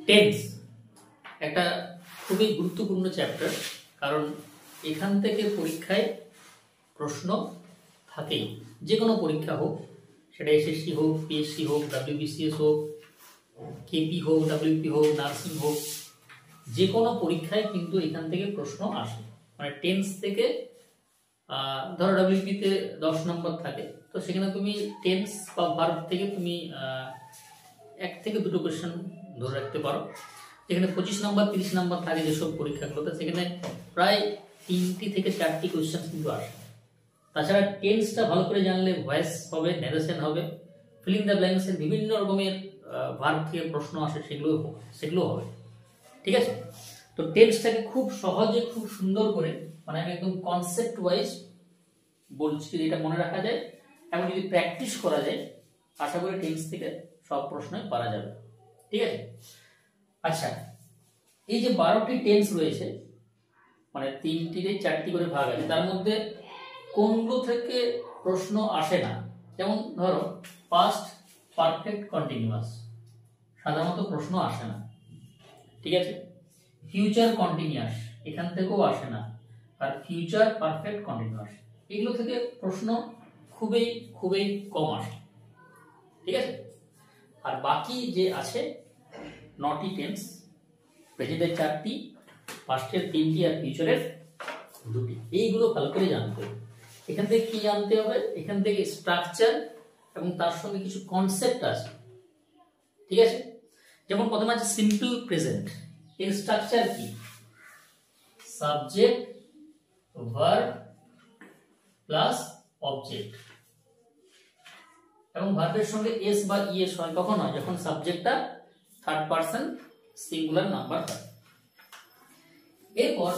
Tense একটা খুবই গুরুত্বপূর্ণ চ্যাপ্টার, কারণ এখান থেকে পরীক্ষায় প্রশ্ন থাকেই। যে কোনো পরীক্ষা হোক, সেটা এসএসসি হোক, পিএসসি হোক, ডাব্লিউবিসিএস হোক, কেপি হোক, ডাব্লিউপি হোক, নার্সিং হোক, যে কোনো পরীক্ষায় কিন্তু এখান থেকে প্রশ্ন আসে। মানে টেন্স থেকে ধরো ডাব্লিউপিতে 10 নম্বর থাকে, তো সেখানে তুমি টেন্স বা ভার্ব থেকে তুমি 1 থেকে 2টো কোয়েশ্চেন ধরে রাখতে পারো। যেখানে 25 নম্বর 30 নম্বর থাকে যেসব পরীক্ষাগুলোতে, সেখানে প্রায় 3টি থেকে 4টি কোয়েশ্চেন কিন্তু আসে। তাছাড়া টেন্সটা ভালো করে জানলে ভয়েস হবে, ন্যারেশন হবে, ফিলিং দ্য ব্ল্যাঙ্কস এর বিভিন্ন রকমের ভার্ব থেকে প্রশ্ন আসে, সেগুলো হবে। ঠিক আছে, তো টেন্সটাকে খুব সহজে, খুব সুন্দর করে, মানে আমি একদম কনসেপ্ট ওয়াইজ বলছি, যদি এটা মনে রাখা যায় এবং যদি প্র্যাকটিস করা যায়, আশা করি টেন্স থেকে সব প্রশ্নই পারা যাবে। ঠিক আছে, আচ্ছা, এই যে 12টি টেন্স রয়েছে, মানে 3টিতে 4টি করে ভাগ আছে, তার মধ্যে কোনগুলো থেকে প্রশ্ন আসে না? যেমন ধরো পাস্ট পারফেক্ট কন্টিনিউয়াস, সাধারণত প্রশ্ন আসে না। ঠিক আছে, ফিউচার কন্টিনিউয়াস, এখান থেকেও আসে না। আর ফিউচার পারফেক্ট কন্টিনিউয়াস, এগুলো থেকে প্রশ্ন খুবই খুবই কম আসে। ঠিক আছে, আর বাকি যে আছে 9টি টেন্স, প্রেজেন্টের 4টি, পাস্টের 3টি আর ফিউচারের 2টি, এইগুলো ভালো করে জানতে হবে। এখান থেকে কি জানতে হবে? এখান থেকে স্ট্রাকচার এবং তার সঙ্গে কিছু কনসেপ্ট আছে। ঠিক আছে, যেমন প্রথমে আছে সিম্পল প্রেজেন্ট। এর স্ট্রাকচার কি? সাবজেক্ট, ভার্ব প্লাস অবজেক্ট, এবং ভার্বের সঙ্গে এস বা ইএস হয় কখন হয়? যখন সাবজেক্টটা থার্ড পারসন সিঙ্গুলার নাম্বার হয়। এরপর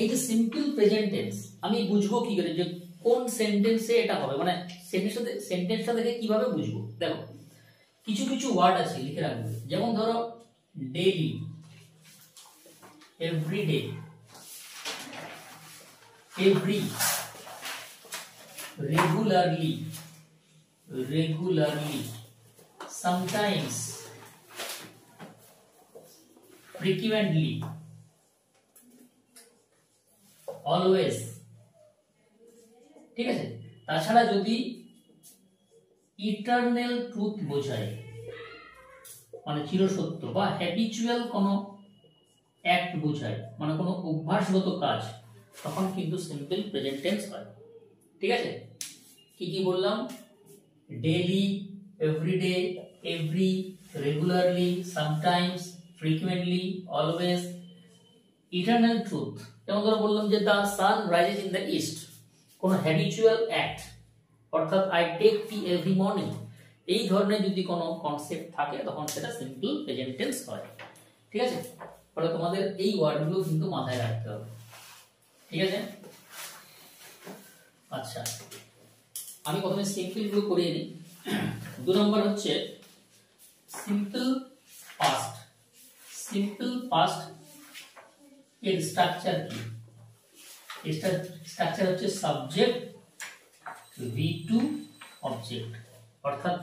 এই যে সিম্পল প্রেজেন্ট টেন্স, আমি বুঝবো কি করে যে কোন সেন্টেন্সে এটা হবে? মানে সেন্টেন্সটা দেখে কিভাবে বুঝবো? দেখো, কিছু কিছু ওয়ার্ড আছে, লিখে রাখবে। যেমন ধরো daily, everyday, every, regularly, regularly, sometimes, frequently, always। ঠিক আছে, তাছাড়া যদি ইটারনাল ট্রুথ বোঝায়, মানে চিরসত্য, বা হ্যাবিচুয়াল কোনো অ্যাক্ট বোঝায়, মানে কোনো অভ্যাসগত কাজ, তখন কিন্তু সিম্পল প্রেজেন্ট টেন্স হয়। ঠিক আছে, কি কি বললাম? Daily, everyday, every, regularly, sometimes, frequently, always, eternal truth. যেমন ধরো বললাম যে the sun rises in the east, কোন হ্যাবিচুয়াল অ্যাক্ট, অর্থাৎ I take tea every morning, এই ধরনের যদি কোনো কনসেপ্ট থাকে, তখন সেটা সিম্পল প্রেজেন্ট টেন্স হয়। ঠিক আছে, ফলে তোমাদের এই ওয়ার্ডগুলো কিন্তু মাথায় রাখতে হবে। ঠিক আছে, আচ্ছা, আমি প্রথমে সিম্পল গুলো করিয়ে নিই। 2 নম্বর হচ্ছে সিম্পল পাস্ট। সিম্পল পাস্ট এর স্ট্রাকচার কি? এর স্ট্রাকচার হচ্ছে সাবজেক্ট V2 অবজেক্ট, অর্থাৎ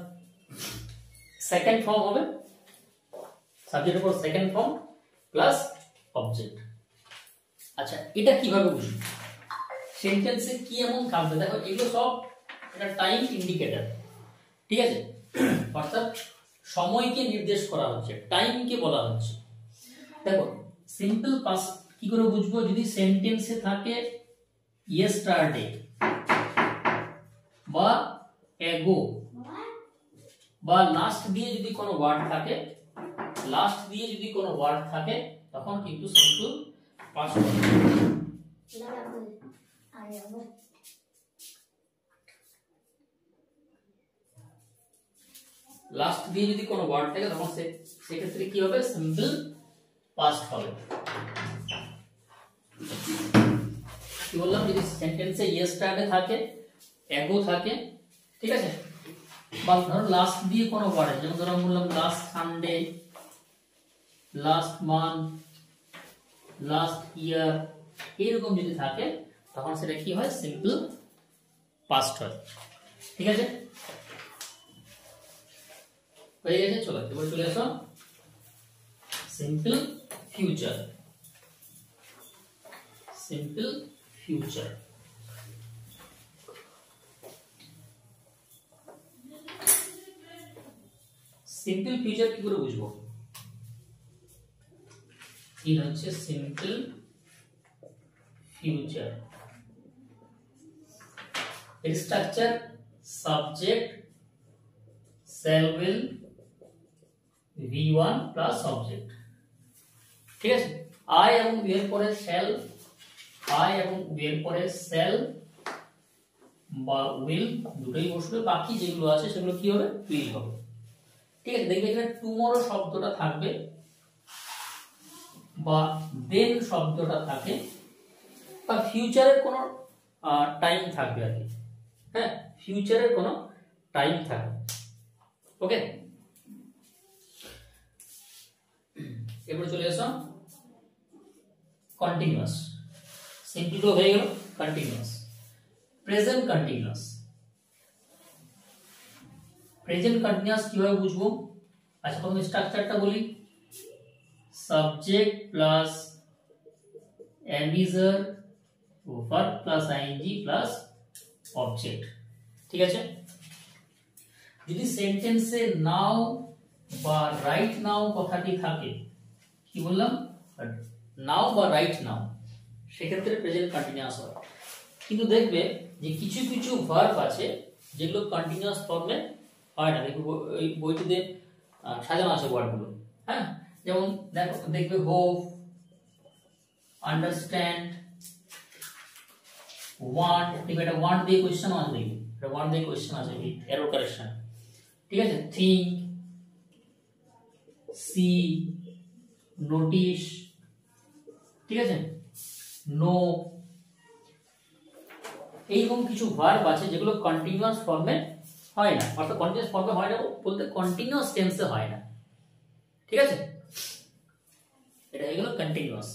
সেকেন্ড ফর্ম হবে, সাবজেক্টের উপর সেকেন্ড ফর্ম প্লাস অবজেক্ট। আচ্ছা, এটা কিভাবে বুঝবো? সেন্টেন্সে কি এমন থাকবে? দেখো, এগুলো সব এটা টাইম ইন্ডিকেটর। ঠিক আছে, অর্থাৎ সময়কে নির্দেশ করা হচ্ছে, টাইমকে বলা হচ্ছে। দেখো, সিম্পল পাস্ট কি করে বুঝবো? যদি সেন্টেন্সে থাকে ইয়েস্টারডে বা এগো, বা লাস্ট দিয়ে যদি কোনো ওয়ার্ড থাকে, তখন কিন্তু সিম্পল পাস্ট হবে। লাস্ট দিয়ে যদি কোনো ওয়ার্ড থাকে, তখন সেক্ষেত্রে কি হবে? সিম্পল পাস্ট হবে। কি বললাম? যদি সেন্টেন্সে ইয়েস্টারডে থাকে, এগো থাকে, ঠিক আছে, বা ধরো লাস্ট দিয়ে কোনো ওয়ার্ড আছে, যেমন ধরো বললাম last Sunday, last month, last year, এরকম যদি থাকে, তখন সেটা কি হয়? সিম্পল পাস্ট হয়। ঠিক আছে, হয়ে গেছে। চলো এবার চলে আসো simple future, simple future. Simple future কি করে বুঝবো? তিন হচ্ছে সিম্পল ফিউচার। এর structure subject shall will v1 plus object. ঠিক আছে, I এবং v এর পরে shall, I এবং v এর পরে shall বা will দুটোই বসবে, বাকি যেগুলো আছে সেগুলো কি হবে? will হবে। ঠিক আছে, দেখবে এখানে টুমরো শব্দটা থাকবে বা দেন শব্দটা থাকে বা ফিউচারের কোনো টাইম থাকবে আর কি। হ্যাঁ, ফিউচারের কোনো টাইম থাকবে। ওকে, এবার চলে আসো কন্টিনিউয়াস। সিম্পল তো হয়ে গেল, continuous. Present continuous. Present continuous কিভাবে বুঝবো? আচ্ছা, প্রথমে স্ট্রাকচারটা বলি। Subject plus am is are verb plus ING plus object. ঠিক আছে, যদি সেন্টেন্সে নাও বা রাইট নাও কথাটি থাকে, কি বললাম? নাও বা রাইট নাও, সেক্ষেত্রে প্রেজেন্ট কন্টিনিউয়াস হয়। কিন্তু দেখবে যে কিছু কিছু ভার্ব আছে যেগুলো কন্টিনিউয়াস ফর্মে হয় না। দেখবে ওই বইটিতে সাজানো আছে ওয়ার্ডগুলো। হ্যাঁ, যেমন দেখবে হোপ, আন্ডারস্ট্যান্ড, ওয়ান্ট। দেখবে এটা ওয়ান্ট দিয়ে কোয়েশ্চেন আছে, দেখবে এটা ওয়ান্ট দিয়ে কোয়েশ্চেন আছে উইথ এরর কারেকশন। ঠিক আছে, থিঙ্ক, সি, নোটিশ। ঠিক আছে, নো। এইরকম কিছু ভার্ব আছে যেগুলো কন্টিনিউয়াস ফর্মে হয় না, অর্থাৎ কন্টিনিউয়াস ফর্মে হয় না বলতে কন্টিনিউয়াস টেন্সে হয় না। ঠিক আছে, এটা হয়ে গেল কন্টিনিউয়াস।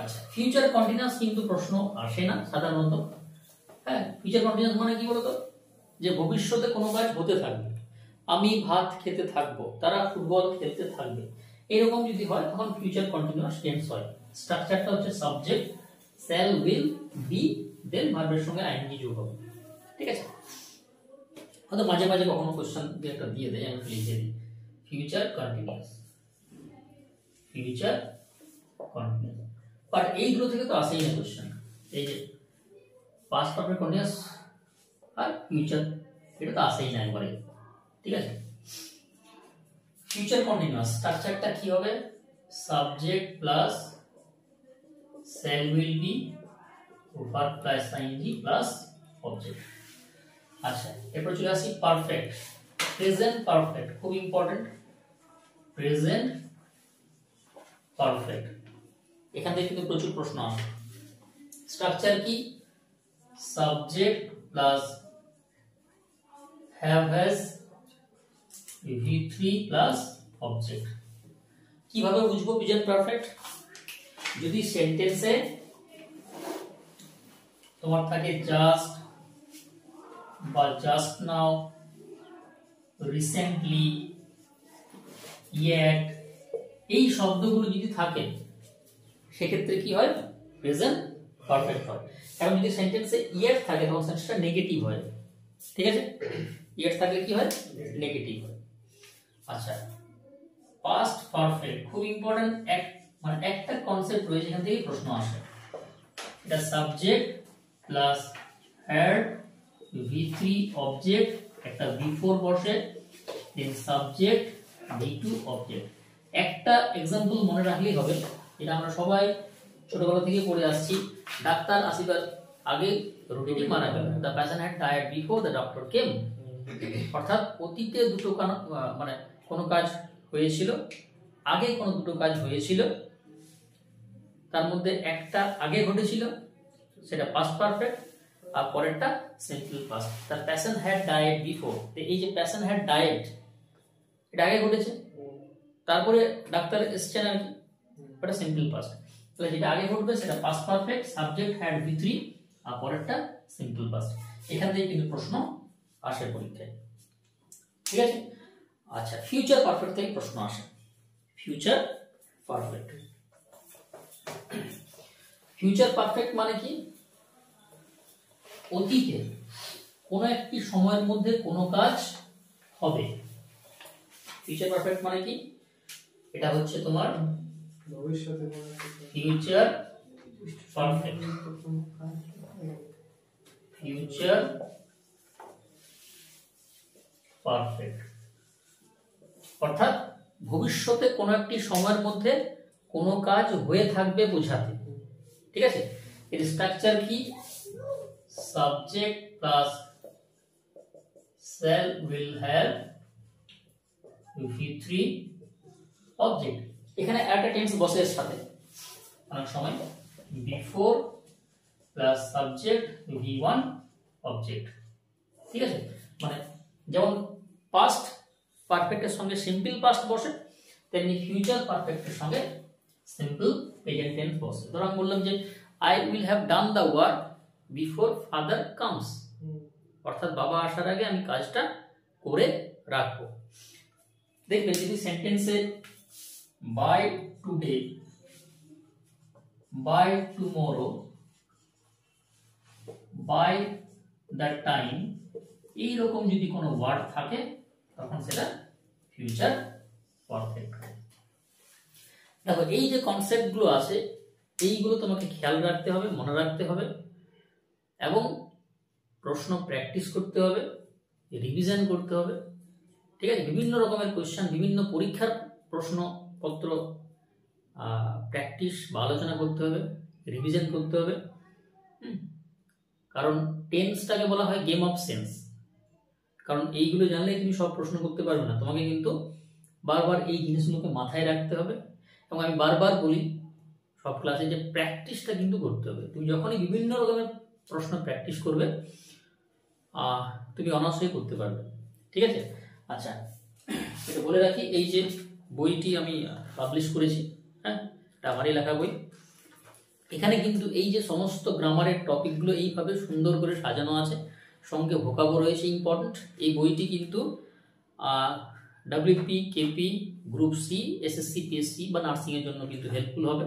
আচ্ছা, ফিউচার কন্টিনিউয়াস কিন্তু প্রশ্ন আসে না সাধারণত। হ্যাঁ, ফিউচার কন্টিনিউয়াস মানে কি বলতো? যে ভবিষ্যতে কোনো কাজ হতে থাকবে। আমি ভাত খেতে থাকবো, তারা ফুটবল খেলতে থাকবে, এরকম যদি হয় তখন ফিউচার কন্টিনিউয়াস টেন্স হয়। স্ট্রাকচারটা হচ্ছে subject, shall, will, be, then ভার্বের সঙ্গে আইএনজি যোগ হবে। ঠিক আছে, হয়তো মাঝে মাঝে কখনো কোশ্চেন একটা দিয়ে দেয়, আমি লিখে দিই future continuous, future continuous. But এইগুলো থেকে তো আসেই না কোশ্চেন। এই যে পাস্ট পারফেক্ট কন্টিনিউয়াস আর ফিউচার, এটা তো আসেই না একবারে। ঠিক আছে, ফিউচার কন্টিনিউয়াস স্ট্রাকচারটা কি হবে? Subject plus shall, will, be, verb plus ING plus object. আচ্ছা, এরপর চলে আসি পারফেক্ট। প্রেজেন্ট পারফেক্ট খুব ইম্পর্টেন্ট। প্রেজেন্ট পারফেক্ট, এখান থেকে কিন্তু প্রচুর প্রশ্ন আসে। স্ট্রাকচার কি? Subject plus have has v3 plus object. কিভাবে বুঝবো প্রেজেন্ট পারফেক্ট? যদি সেন্টেন্সে তোমার থাকে জাস্ট বা জাস্ট নাও, রিসেন্টলি, ইয়েট, এই শব্দগুলো যদি থাকে সেক্ষেত্রে কি হয়? প্রেজেন্ট পারফেক্ট হয়। এবং যদি সেন্টেন্সে ইয়েট থাকে তখন সেন্টেন্সটা নেগেটিভ হয়। ঠিক আছে, ইয়েট থাকলে কি হয়? নেগেটিভ হয়। আচ্ছা, পাস্ট পারফেক্ট খুব ইম্পর্টেন্ট। মানে একটা কনসেপ্ট রয়েছে, এখান থেকে প্রশ্ন আসে। এটা subject plus had v3 object, একটা v4 বসে, দেন সাবজেক্ট v2 অবজেক্ট। একটা এক্সাম্পল মনে রাখলেই হবে, এটা আমরা সবাই ছোটবেলা থেকে পড়ে আসছি। ডাক্তার আসিবার আগে রোগীটি মারা গেল। The patient had died before the doctor came. অর্থাৎ অতীতে দুটো মানে কোনো কাজ হয়েছিল, আগে কোনো দুটো কাজ হয়েছিল, তার মধ্যে একটা আগে ঘটেছিল, সেটা পাস্ট পারফেক্ট, আর পরেরটা simple past. The patient had died before, এই যে পেশেন্ট হ্যাড ডায়েড, এটা আগে ঘটেছে, তারপরে ডাক্তার এসেছেন আর কি, এটা সিম্পল পাস্ট। তাহলে যেটা আগে ঘটবে সেটা past perfect, subject had v3, আর পরেরটা সিম্পল পাস্ট। এখান থেকে কিন্তু প্রশ্ন আসে পরীক্ষায়। ঠিক আছে, আচ্ছা, ফিউচার পারফেক্ট থেকে প্রশ্ন আসে। Future perfect. ফিউচার পারফেক্ট মানে কি? অতীতে কোনো একটি সময়ের মধ্যে কোনো কাজ হবে। ফিউচার পারফেক্ট মানে কি? এটা হচ্ছে তোমার ভবিষ্যতে ফিউচার পারফেক্ট। ফিউচার পারফেক্ট অর্থাৎ ভবিষ্যতে কোনো একটি সময়ের মধ্যে কোনো কাজ হয়ে থাকবে বোঝাতে। ঠিক আছে, এর স্ট্রাকচার কি? Subject plus shall will have V3 object. এখানে একটা টেন্স বসে এর সাথে, অনেক সময় before plus subject V1 object. ঠিক আছে, মানে যেমন পাস্ট পারফেক্টের সঙ্গে সিম্পল পাস্ট বসে, তেমনি ফিউচার পারফেক্টের সঙ্গে সিম্পল প্রেজেন্ট টেন্স বসে। ধরো আমি বললাম যে I will have done the work before father comes, অর্থাৎ বাবা আসার আগে আমি কাজটা করে রাখবো। দেখবে যদি সেন্টেন্সে by today, by tomorrow, by the time, এইরকম যদি কোনো ওয়ার্ড থাকে তখন সেটা ফিউচার পারফেক্ট। দেখো এই যে কনসেপ্ট গুলো আছে এইগুলো তোমাকে খেয়াল রাখতে হবে, মনে রাখতে হবে এবং প্রশ্ন প্র্যাকটিস করতে হবে, রিভিশন করতে হবে। ঠিক আছে, বিভিন্ন রকমের কোয়েশ্চেন, বিভিন্ন পরীক্ষার প্রশ্নপত্র প্র্যাকটিস বা আলোচনা করতে হবে, রিভিশন করতে হবে। কারণ টেন্সটাকে বলা হয় গেম অফ সেন্স। কারণ এইগুলো জানলে তুমি সব প্রশ্ন করতে পারবে না, তোমাকে কিন্তু বারবার এই জিনিসগুলোকে মাথায় রাখতে হবে। এবং আমি বারবার বলি সব ক্লাসে যে প্র্যাকটিসটা কিন্তু করতে হবে। তুমি যখনই বিভিন্ন রকমের প্রশ্ন প্র্যাকটিস করবে তুমি অনায়াসেই করতে পারবে। ঠিক আছে, আচ্ছা এটা বলে রাখি, এই যে বইটি আমি পাবলিশ করেছি, হ্যাঁ এটা আমারই লেখা বই। এখানে কিন্তু এই যে সমস্ত গ্রামারের টপিকগুলো এইভাবে সুন্দর করে সাজানো আছে, সঙ্গে ভোকাবো রয়েছে ইম্পর্টেন্ট। এই বইটি কিন্তু WP, KP, group C, SSC, PSC বা নার্সিং এর জন্য কিন্তু হেল্পফুল হবে।